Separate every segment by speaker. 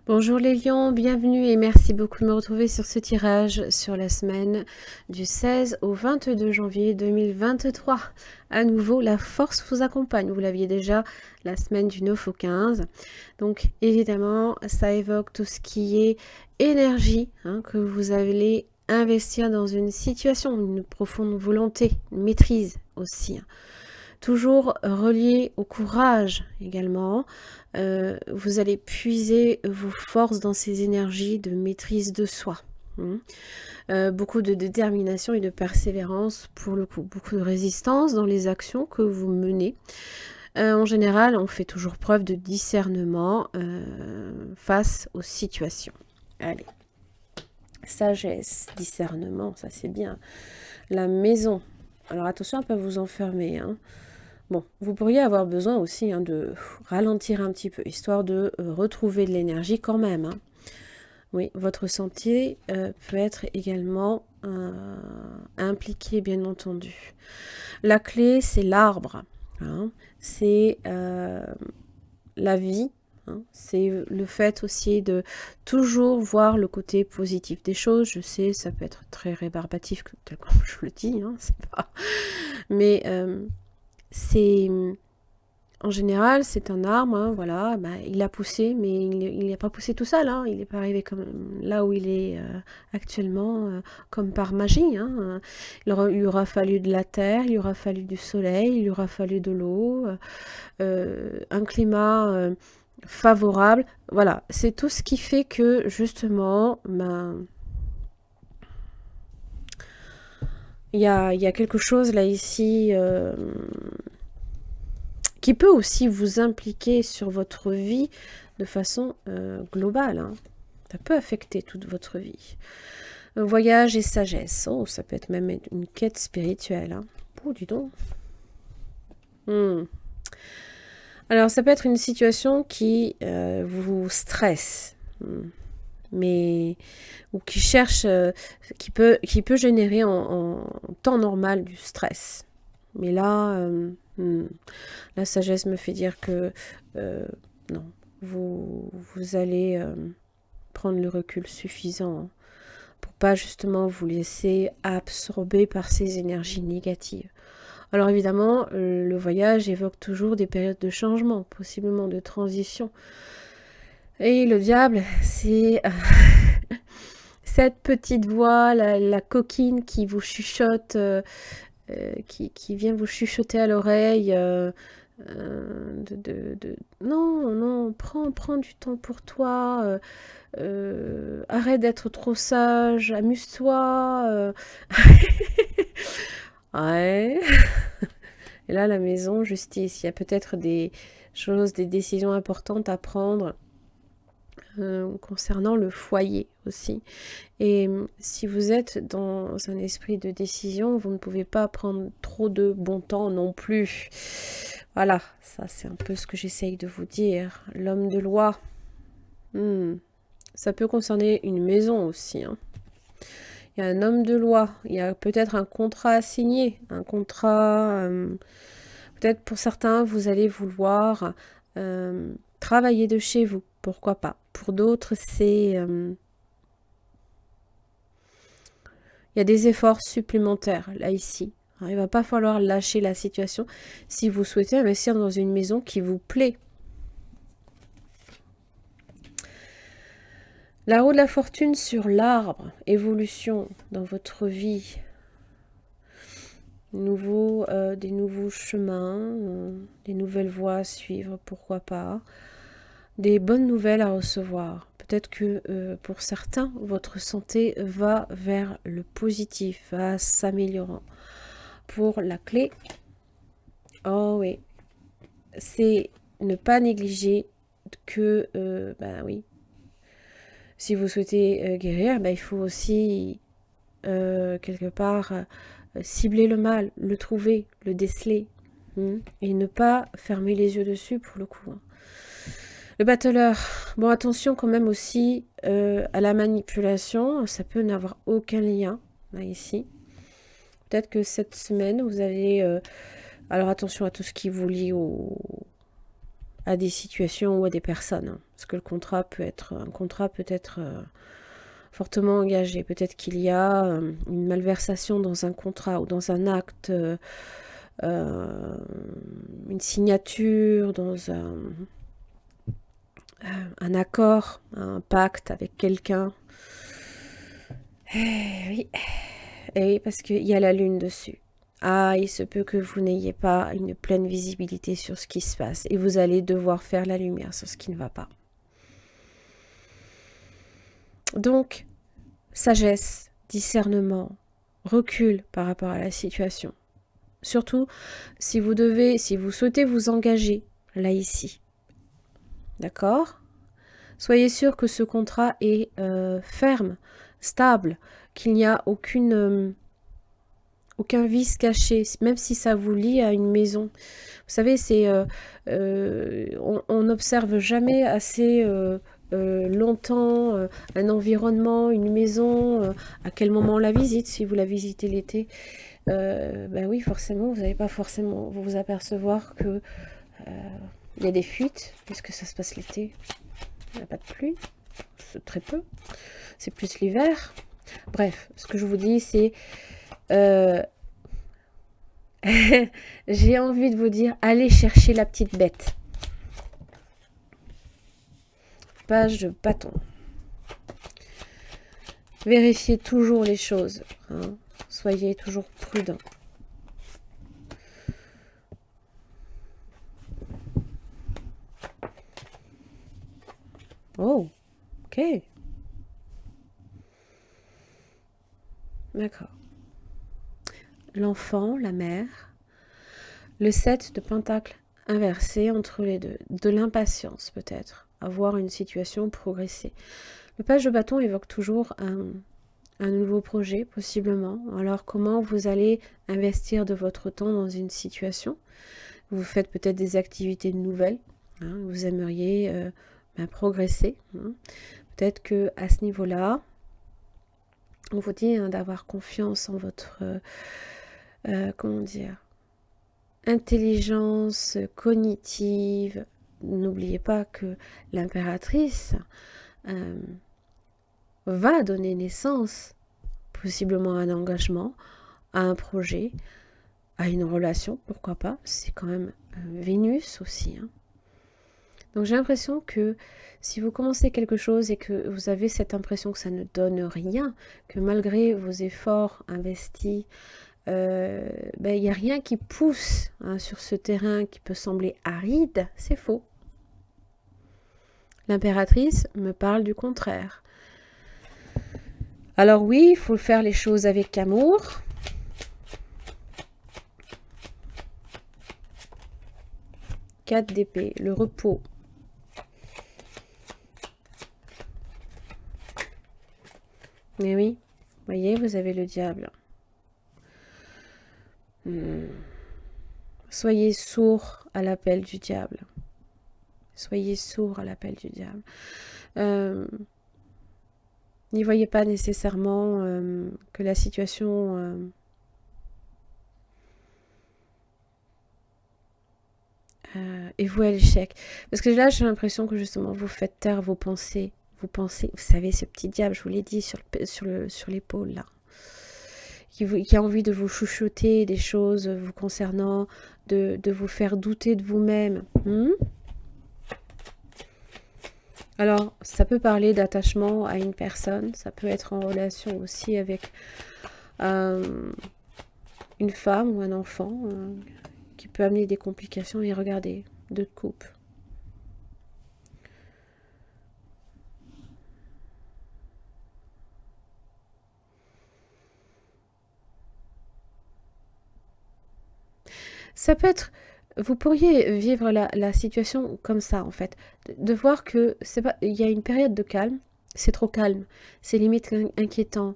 Speaker 1: Bonjour les lions, bienvenue et merci beaucoup de me retrouver sur ce tirage sur la semaine du 16 au 22 janvier 2023. À nouveau, la force vous accompagne. Vous l'aviez déjà la semaine du 9 au 15. Donc évidemment, ça évoque tout ce qui est énergie que vous allez investir dans une situation, une profonde volonté, une maîtrise aussi. Toujours relié au courage également. Vous allez puiser vos forces dans ces énergies de maîtrise de soi. Beaucoup de détermination et de persévérance pour le coup. Beaucoup de résistance dans les actions que vous menez. En général, on fait toujours preuve de discernement face aux situations. Allez. Sagesse, discernement, ça c'est bien. La maison. Alors attention à ne pas vous enfermer. Bon, vous pourriez avoir besoin aussi de ralentir un petit peu, histoire de retrouver de l'énergie quand même. Oui, votre santé peut être également impliquée, bien entendu. La clé, c'est l'arbre. C'est la vie. C'est le fait aussi de toujours voir le côté positif des choses. Je sais, ça peut être très rébarbatif, tel comme je le dis. C'est pas... Mais... c'est en général c'est un arbre, voilà, il a poussé, mais il n'a pas poussé tout seul, il n'est pas arrivé comme là où il est actuellement comme par magie. Il lui aura fallu de la terre, il lui aura fallu du soleil, il lui aura fallu de l'eau, un climat favorable, voilà, c'est tout ce qui fait que justement il y a quelque chose là ici qui peut aussi vous impliquer sur votre vie de façon globale. Ça peut affecter toute votre vie. Voyage et sagesse. Oh, ça peut être même une quête spirituelle. Oh, dis donc. Alors, ça peut être une situation qui vous stresse. Mais ou qui cherche, qui peut générer en temps normal du stress. Mais là, la sagesse me fait dire que non, vous allez prendre le recul suffisant pour pas justement vous laisser absorber par ces énergies négatives. Alors évidemment, le voyage évoque toujours des périodes de changement, possiblement de transition. Et le diable, c'est cette petite voix, la coquine qui vous chuchote, qui vient vous chuchoter à l'oreille, non, prends du temps pour toi, arrête d'être trop sage, amuse-toi. Ouais. Et là, la maison, justice, il y a peut-être des choses, des décisions importantes à prendre concernant le foyer aussi. Et si vous êtes dans un esprit de décision, vous ne pouvez pas prendre trop de bon temps non plus. Voilà, ça c'est un peu ce que j'essaye de vous dire. L'homme de loi, ça peut concerner une maison aussi. Il y a un homme de loi, il y a peut-être un contrat à signer, un contrat... peut-être pour certains, vous allez vouloir travailler de chez vous, pourquoi pas. Pour d'autres, c'est... il y a des efforts supplémentaires, là, ici. Alors, il ne va pas falloir lâcher la situation si vous souhaitez investir dans une maison qui vous plaît. La roue de la fortune sur l'arbre, évolution dans votre vie. Des nouveaux chemins, des nouvelles voies à suivre, pourquoi pas. Des bonnes nouvelles à recevoir. Peut-être que pour certains, votre santé va vers le positif, va s'améliorant. Pour la clé, oh oui, c'est ne pas négliger que, oui, si vous souhaitez guérir, il faut aussi quelque part cibler le mal, le trouver, le déceler, et ne pas fermer les yeux dessus pour le coup. Le battleur, bon attention quand même aussi à la manipulation, ça peut n'avoir aucun lien là ici. Peut-être que cette semaine vous allez, alors attention à tout ce qui vous lie à des situations ou à des personnes. Hein. Parce que un contrat peut être fortement engagé. Peut-être qu'il y a une malversation dans un contrat ou dans un acte, une signature, dans un accord, un pacte avec quelqu'un. Oui. Et oui, parce qu'il y a la lune dessus. Ah, il se peut que vous n'ayez pas une pleine visibilité sur ce qui se passe et vous allez devoir faire la lumière sur ce qui ne va pas. Donc, sagesse, discernement, recul par rapport à la situation. Surtout, si vous souhaitez vous engager, là, ici. D'accord ? Soyez sûr que ce contrat est ferme, stable, qu'il n'y a aucun vice caché, même si ça vous lie à une maison. Vous savez, on n'observe jamais assez longtemps un environnement, une maison, à quel moment on la visite, si vous la visitez l'été. Ben oui, forcément, vous n'allez pas forcément vous apercevoir que il y a des fuites, puisque ça se passe l'été. Il n'y a pas de pluie, c'est très peu. C'est plus l'hiver. Bref, ce que je vous dis, c'est... j'ai envie de vous dire, allez chercher la petite bête. Page de bâton. Vérifiez toujours les choses. Hein. Soyez toujours prudent. Oh, ok. D'accord. L'enfant, la mère, le 7 de pentacle inversé entre les deux, de l'impatience peut-être, à voir une situation progresser. Le page de bâton évoque toujours un nouveau projet, possiblement. Alors, comment vous allez investir de votre temps dans une situation? Vous faites peut-être des activités nouvelles, hein, vous aimeriez progresser. Hein. Peut-être que à ce niveau-là, on vous dit hein, d'avoir confiance en votre, comment dire, intelligence cognitive. N'oubliez pas que l'impératrice va donner naissance, possiblement à un engagement, à un projet, à une relation, pourquoi pas. C'est quand même Vénus aussi. Hein. Donc j'ai l'impression que si vous commencez quelque chose et que vous avez cette impression que ça ne donne rien, que malgré vos efforts investis, il n'y a rien qui pousse hein, sur ce terrain qui peut sembler aride, c'est faux. L'impératrice me parle du contraire. Alors oui, il faut faire les choses avec amour. Quatre d'épée, le repos. Mais oui, voyez, vous avez le diable. Soyez sourds à l'appel du diable. Soyez sourds à l'appel du diable. N'y voyez pas nécessairement que la situation est vouée à l'échec. Parce que là, j'ai l'impression que justement, vous faites taire vos pensées. Vous pensez, vous savez, ce petit diable, je vous l'ai dit, sur l'épaule, là. Qui a envie de vous chuchoter des choses vous concernant, de vous faire douter de vous-même. Alors, ça peut parler d'attachement à une personne, ça peut être en relation aussi avec une femme ou un enfant qui peut amener des complications. Et regardez, 2 de coupe. Ça peut être... Vous pourriez vivre la situation comme ça, en fait. De voir que il y a une période de calme, c'est trop calme, c'est limite inquiétant.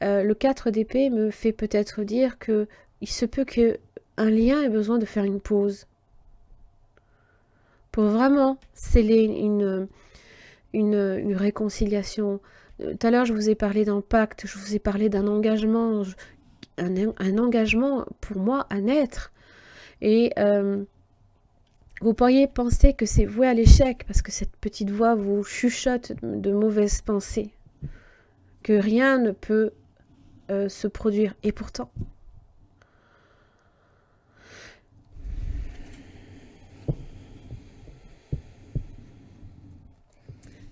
Speaker 1: Le 4 d'épée me fait peut-être dire que il se peut qu'un lien ait besoin de faire une pause. Pour vraiment sceller une réconciliation. Tout à l'heure, je vous ai parlé d'un pacte, je vous ai parlé d'un engagement, un engagement pour moi à naître. Et Vous pourriez penser que c'est voué à l'échec parce que cette petite voix vous chuchote de mauvaises pensées, que rien ne peut se produire. Et pourtant,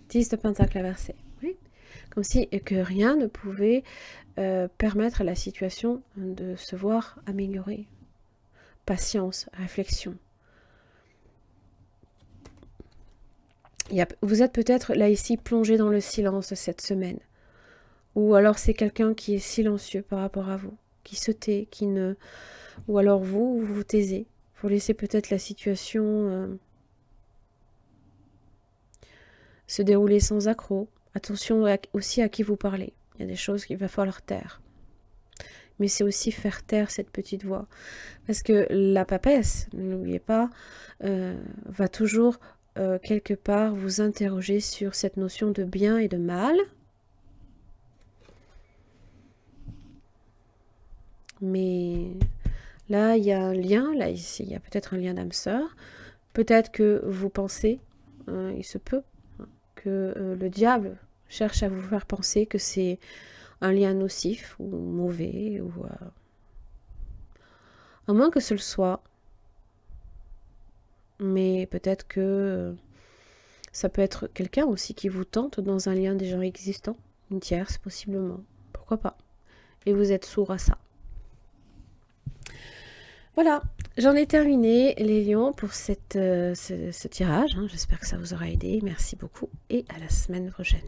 Speaker 1: 10 de pentacle inversé. Oui. Comme si que rien ne pouvait permettre à la situation de se voir améliorée. Patience, réflexion. Vous êtes peut-être là ici plongé dans le silence cette semaine. Ou alors c'est quelqu'un qui est silencieux par rapport à vous, qui se tait, qui ne... Ou alors vous vous taisez. Vous laissez peut-être la situation se dérouler sans accroc. Attention aussi à qui vous parlez. Il y a des choses qu'il va falloir taire. Mais c'est aussi faire taire cette petite voix. Parce que la papesse, ne l'oubliez pas, va toujours quelque part vous interroger sur cette notion de bien et de mal. Mais là, il y a un lien, là, ici, il y a peut-être un lien d'âme sœur. Peut-être que vous pensez, il se peut, que le diable cherche à vous faire penser que c'est un lien nocif ou mauvais, ou à moins que ce le soit. Mais peut-être que ça peut être quelqu'un aussi qui vous tente dans un lien déjà existant, une tierce possiblement, pourquoi pas. Et vous êtes sourd à ça. Voilà, j'en ai terminé les lions pour ce tirage. J'espère que ça vous aura aidé. Merci beaucoup et à la semaine prochaine.